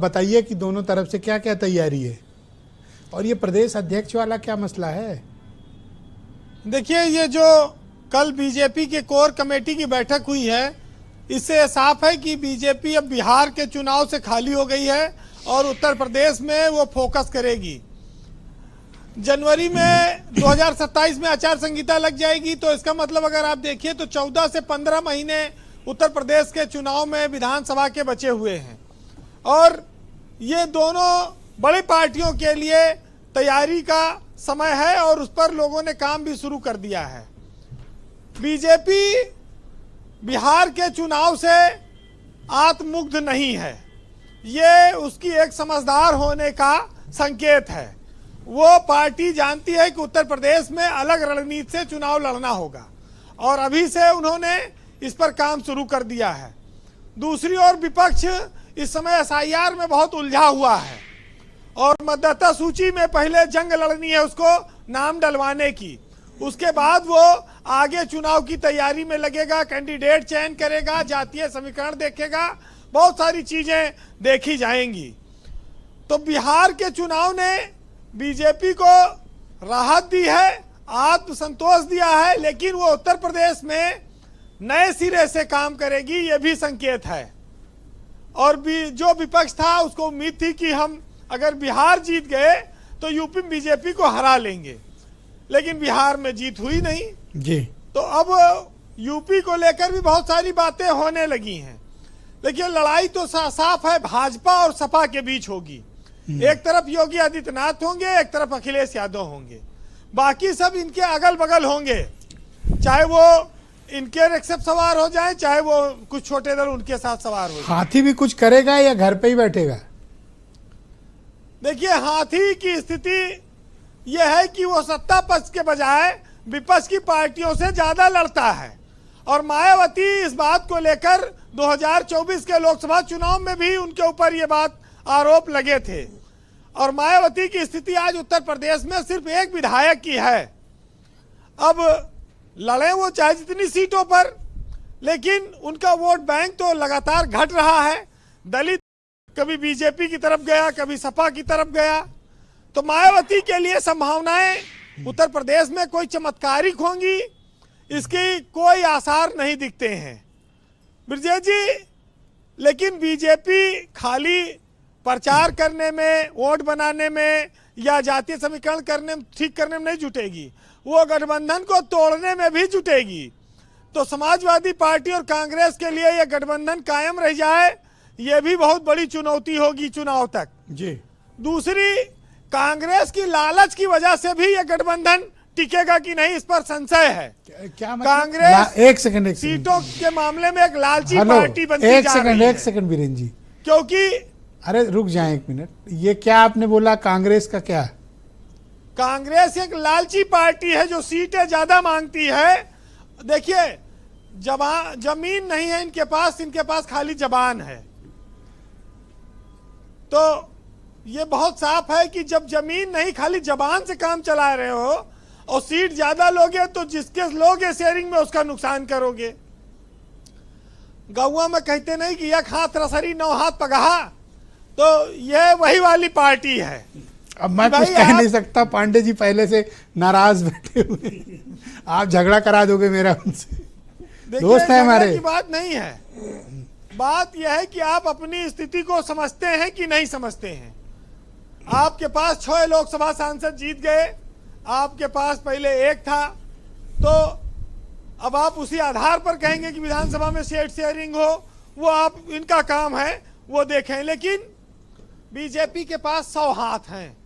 बताइए कि दोनों तरफ से क्या क्या तैयारी है और ये प्रदेश अध्यक्ष वाला क्या मसला है। देखिए, ये जो कल बीजेपी के कोर कमेटी की बैठक हुई है, इससे साफ है कि बीजेपी अब बिहार के चुनाव से खाली हो गई है और उत्तर प्रदेश में वो फोकस करेगी। जनवरी में 2027 में आचार संहिता लग जाएगी, तो इसका मतलब अगर आप देखिए तो 14 से 15 महीने उत्तर प्रदेश के चुनाव में विधानसभा के बचे हुए हैं और ये दोनों बड़ी पार्टियों के लिए तैयारी का समय है और उस पर लोगों ने काम भी शुरू कर दिया है। बीजेपी बिहार के चुनाव से आत्ममुग्ध नहीं है, ये उसकी एक समझदार होने का संकेत है। वो पार्टी जानती है कि उत्तर प्रदेश में अलग रणनीति से चुनाव लड़ना होगा और अभी से उन्होंने इस पर काम शुरू कर दिया है। दूसरी ओर विपक्ष इस समय एसआईआर में बहुत उलझा हुआ है और मतदाता सूची में पहले जंग लड़नी है उसको नाम डलवाने की, उसके बाद वो आगे चुनाव की तैयारी में लगेगा, कैंडिडेट चयन करेगा, जातीय समीकरण देखेगा, बहुत सारी चीजें देखी जाएंगी। तो बिहार के चुनाव ने बीजेपी को राहत दी है, आत्मसंतोष दिया है, लेकिन वो उत्तर प्रदेश में नए सिरे से काम करेगी, ये भी संकेत है। और भी जो विपक्ष था उसको उम्मीद थी कि हम अगर बिहार जीत गए तो यूपी में बीजेपी को हरा लेंगे, लेकिन बिहार में जीत हुई नहीं जी। तो अब यूपी को लेकर भी बहुत सारी बातें होने लगी हैं। लेकिन लड़ाई तो साफ है, भाजपा और सपा के बीच होगी। एक तरफ योगी आदित्यनाथ होंगे, एक तरफ अखिलेश यादव होंगे, बाकी सब इनके अगल बगल होंगे, चाहे वो इनके रिक्शा सवार हो जाए, चाहे वो कुछ छोटे दल उनके साथ सवार हो जाए। हाथी भी कुछ करेगा या घर पे ही बैठेगा? देखिए, हाथी की स्थिति यह है कि वो सत्ता पक्ष के बजाय विपक्ष की पार्टियों से ज्यादा लड़ता है और मायावती इस बात को लेकर 2024 के लोकसभा चुनाव में भी उनके ऊपर ये बात आरोप लगे थे और मायावती की स्थिति आज उत्तर प्रदेश में सिर्फ एक विधायक की है। अब लड़े वो चाहे जितनी सीटों पर, लेकिन उनका वोट बैंक तो लगातार घट रहा है। दलित कभी बीजेपी की तरफ गया, कभी सपा की तरफ गया, तो मायावती के लिए संभावनाएं उत्तर प्रदेश में कोई चमत्कारिक होंगी, इसकी कोई आसार नहीं दिखते हैं ब्रजेश जी। लेकिन बीजेपी खाली प्रचार करने में, वोट बनाने में या जातीय समीकरण करने ठीक करने में नहीं जुटेगी, वो गठबंधन को तोड़ने में भी जुटेगी। तो समाजवादी पार्टी और कांग्रेस के लिए यह गठबंधन कायम रह जाए, यह भी बहुत बड़ी चुनौती होगी चुनाव तक जी। दूसरी, कांग्रेस की लालच की वजह से भी यह गठबंधन टिकेगा कि नहीं, इस पर संशय है। क्या मतलब? कांग्रेस एक सेकंड सीटों के मामले में एक लालची पार्टी बनती जा रही है। एक सेकंड वीरेन जी, क्योंकि अरे रुक जाएं एक मिनट, ये क्या आपने बोला? कांग्रेस का क्या? कांग्रेस एक लालची पार्टी है जो सीटें ज्यादा मांगती है। देखिए, जमीन नहीं है इनके पास खाली जबान है। तो ये बहुत साफ है कि जब जमीन नहीं, खाली जबान से काम चला रहे हो और सीट ज्यादा लोगे तो जिसके लोगे शेयरिंग में उसका नुकसान करोगे। गौवा में कहते नहीं कि एक हाथ रसरी 9 हाथ पगहा, तो ये वही वाली पार्टी है। अब मैं कुछ कह नहीं सकता, पांडे जी पहले से नाराज बैठे हुए, आप झगड़ा करा दोगे मेरा उनसे। दोस्त है हमारे। की बात नहीं है, बात यह है कि आप अपनी स्थिति को समझते हैं कि नहीं समझते हैं। आपके पास 6 लोकसभा सांसद जीत गए, आपके पास पहले एक था, तो अब आप उसी आधार पर कहेंगे कि विधानसभा में सीट शेयरिंग हो, वो आप इनका काम है वो देखें। लेकिन बीजेपी के पास 100 हाथ हैं,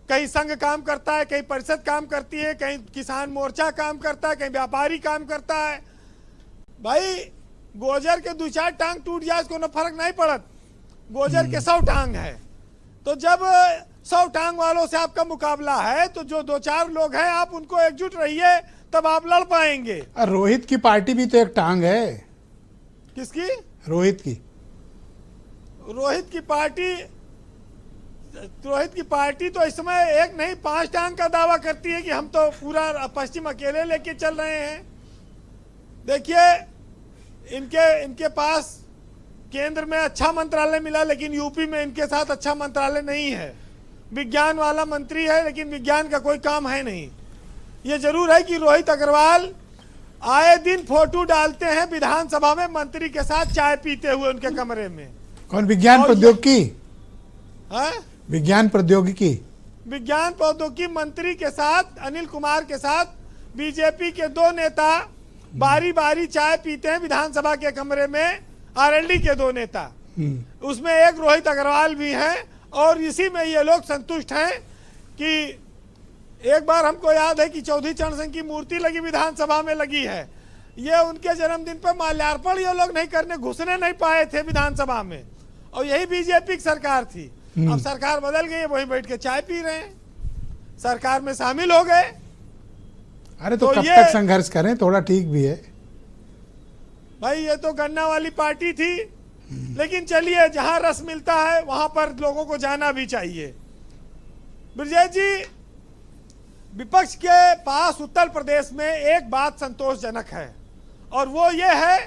कहीं संघ काम करता है, कहीं परिषद काम करती है, कहीं किसान मोर्चा काम करता है, कहीं व्यापारी काम करता है। भाई, गोजर के 2-4 टांग टूट जाए इसको न फर्क नहीं पड़त, गोजर के 100 टांग है। तो जब 100 टांग वालों से आपका मुकाबला है तो जो 2-4 लोग हैं आप उनको एकजुट रहिए, तब आप लड़ पाएंगे। रोहित की पार्टी भी तो एक टांग है। किसकी? रोहित की पार्टी तो इस समय एक नहीं 5 टांग का दावा करती है कि हम तो पूरा पश्चिम अकेले लेके चल रहे हैं। देखिए, इनके पास केंद्र में अच्छा मंत्रालय मिला, लेकिन यूपी में इनके साथ अच्छा मंत्रालय नहीं है। विज्ञान वाला मंत्री है, लेकिन विज्ञान का कोई काम है नहीं। ये जरूर है कि रोहित अग्रवाल आए दिन फोटो डालते हैं विधानसभा में मंत्री के साथ चाय पीते हुए उनके कमरे में। कौन? विज्ञान प्रौद्योगिकी? है विज्ञान प्रौद्योगिकी? विज्ञान प्रौद्योगिकी मंत्री के साथ, अनिल कुमार के साथ बीजेपी के दो नेता बारी बारी चाय पीते हैं विधानसभा के कमरे में। आरएलडी के दो नेता, उसमें एक रोहित अग्रवाल भी हैं, और इसी में ये लोग संतुष्ट हैं कि एक बार हमको याद है कि चौधरी चरण सिंह की मूर्ति लगी विधानसभा में लगी है। ये उनके जन्मदिन पर माल्यार्पण ये लोग नहीं करने, घुसने नहीं पाए थे विधानसभा में, और यही बीजेपी की सरकार थी। अब सरकार बदल गई, वहीं बैठ के चाय पी रहे हैं, सरकार में शामिल हो गए। अरे तो कब तक संघर्ष करें, थोड़ा ठीक भी है भाई। ये तो गन्ना वाली पार्टी थी, लेकिन चलिए, जहां रस मिलता है वहां पर लोगों को जाना भी चाहिए। ब्रजेश जी, विपक्ष के पास उत्तर प्रदेश में एक बात संतोषजनक है, और वो ये है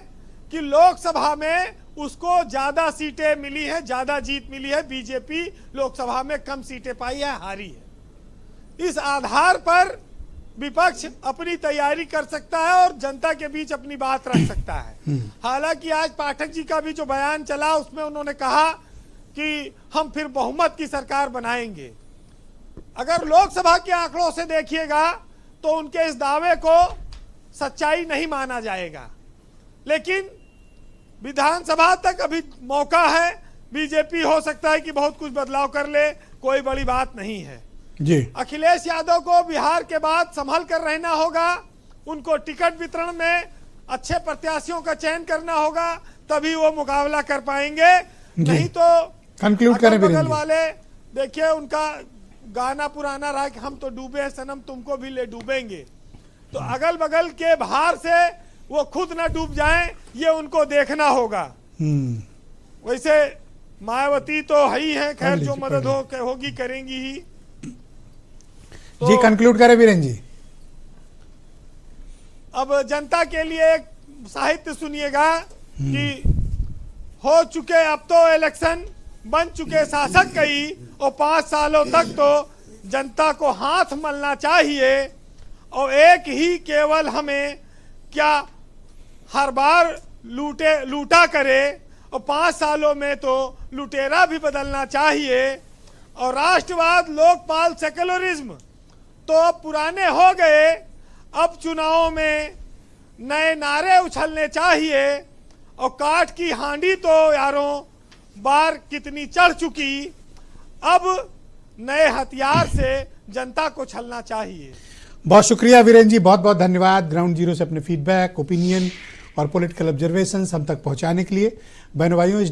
कि लोकसभा में उसको ज्यादा सीटें मिली है, ज्यादा जीत मिली है। बीजेपी लोकसभा में कम सीटें पाई है, हारी है। इस आधार पर विपक्ष अपनी तैयारी कर सकता है और जनता के बीच अपनी बात रख सकता है। हालांकि आज पाठक जी का भी जो बयान चला, उसमें उन्होंने कहा कि हम फिर बहुमत की सरकार बनाएंगे। अगर लोकसभा के आंकड़ों से देखिएगा तो उनके इस दावे को सच्चाई नहीं माना जाएगा, लेकिन विधानसभा तक अभी मौका है। बीजेपी हो सकता है कि बहुत कुछ बदलाव कर ले, कोई बड़ी बात नहीं है जी। अखिलेश यादव को बिहार के बाद संभल कर रहना होगा, उनको टिकट वितरण में अच्छे प्रत्याशियों का चयन करना होगा, तभी वो मुकाबला कर पाएंगे। नहीं तो कंक्लूड करें बगल वाले, देखिए उनका गाना पुराना रहा कि हम तो डूबे हैं सनम, तुमको भी ले डूबेंगे। तो अगल बगल के बाहर से वो खुद ना डूब जाएं, ये उनको देखना होगा। वैसे मायावती तो है ही है, खैर जो मदद होगी करेंगी ही। तो जी कंक्लूड करें वीरेन जी। अब जनता के लिए एक साहित्य सुनिएगा कि हो चुके अब तो इलेक्शन, बन चुके शासक कई, और 5 सालों तक तो जनता को हाथ मलना चाहिए, और एक ही केवल हमें क्या हर बार लूटा करे, और 5 सालों में तो लुटेरा भी बदलना चाहिए। और राष्ट्रवाद, लोकपाल, सेक्युलरिज्म तो अब पुराने हो गए, अब चुनावों में नए नारे उछलने चाहिए। और काठ की हांडी तो यारों बार कितनी चढ़ चुकी, अब नए हथियार से जनता को छलना चाहिए। बहुत शुक्रिया वीरेन जी, बहुत बहुत धन्यवाद ग्राउंड जीरो से अपने फीडबैक, ओपिनियन और पॉलिटिकल ऑब्जर्वेशंस हम तक पहुंचाने के लिए। बहनों भाइयों, इस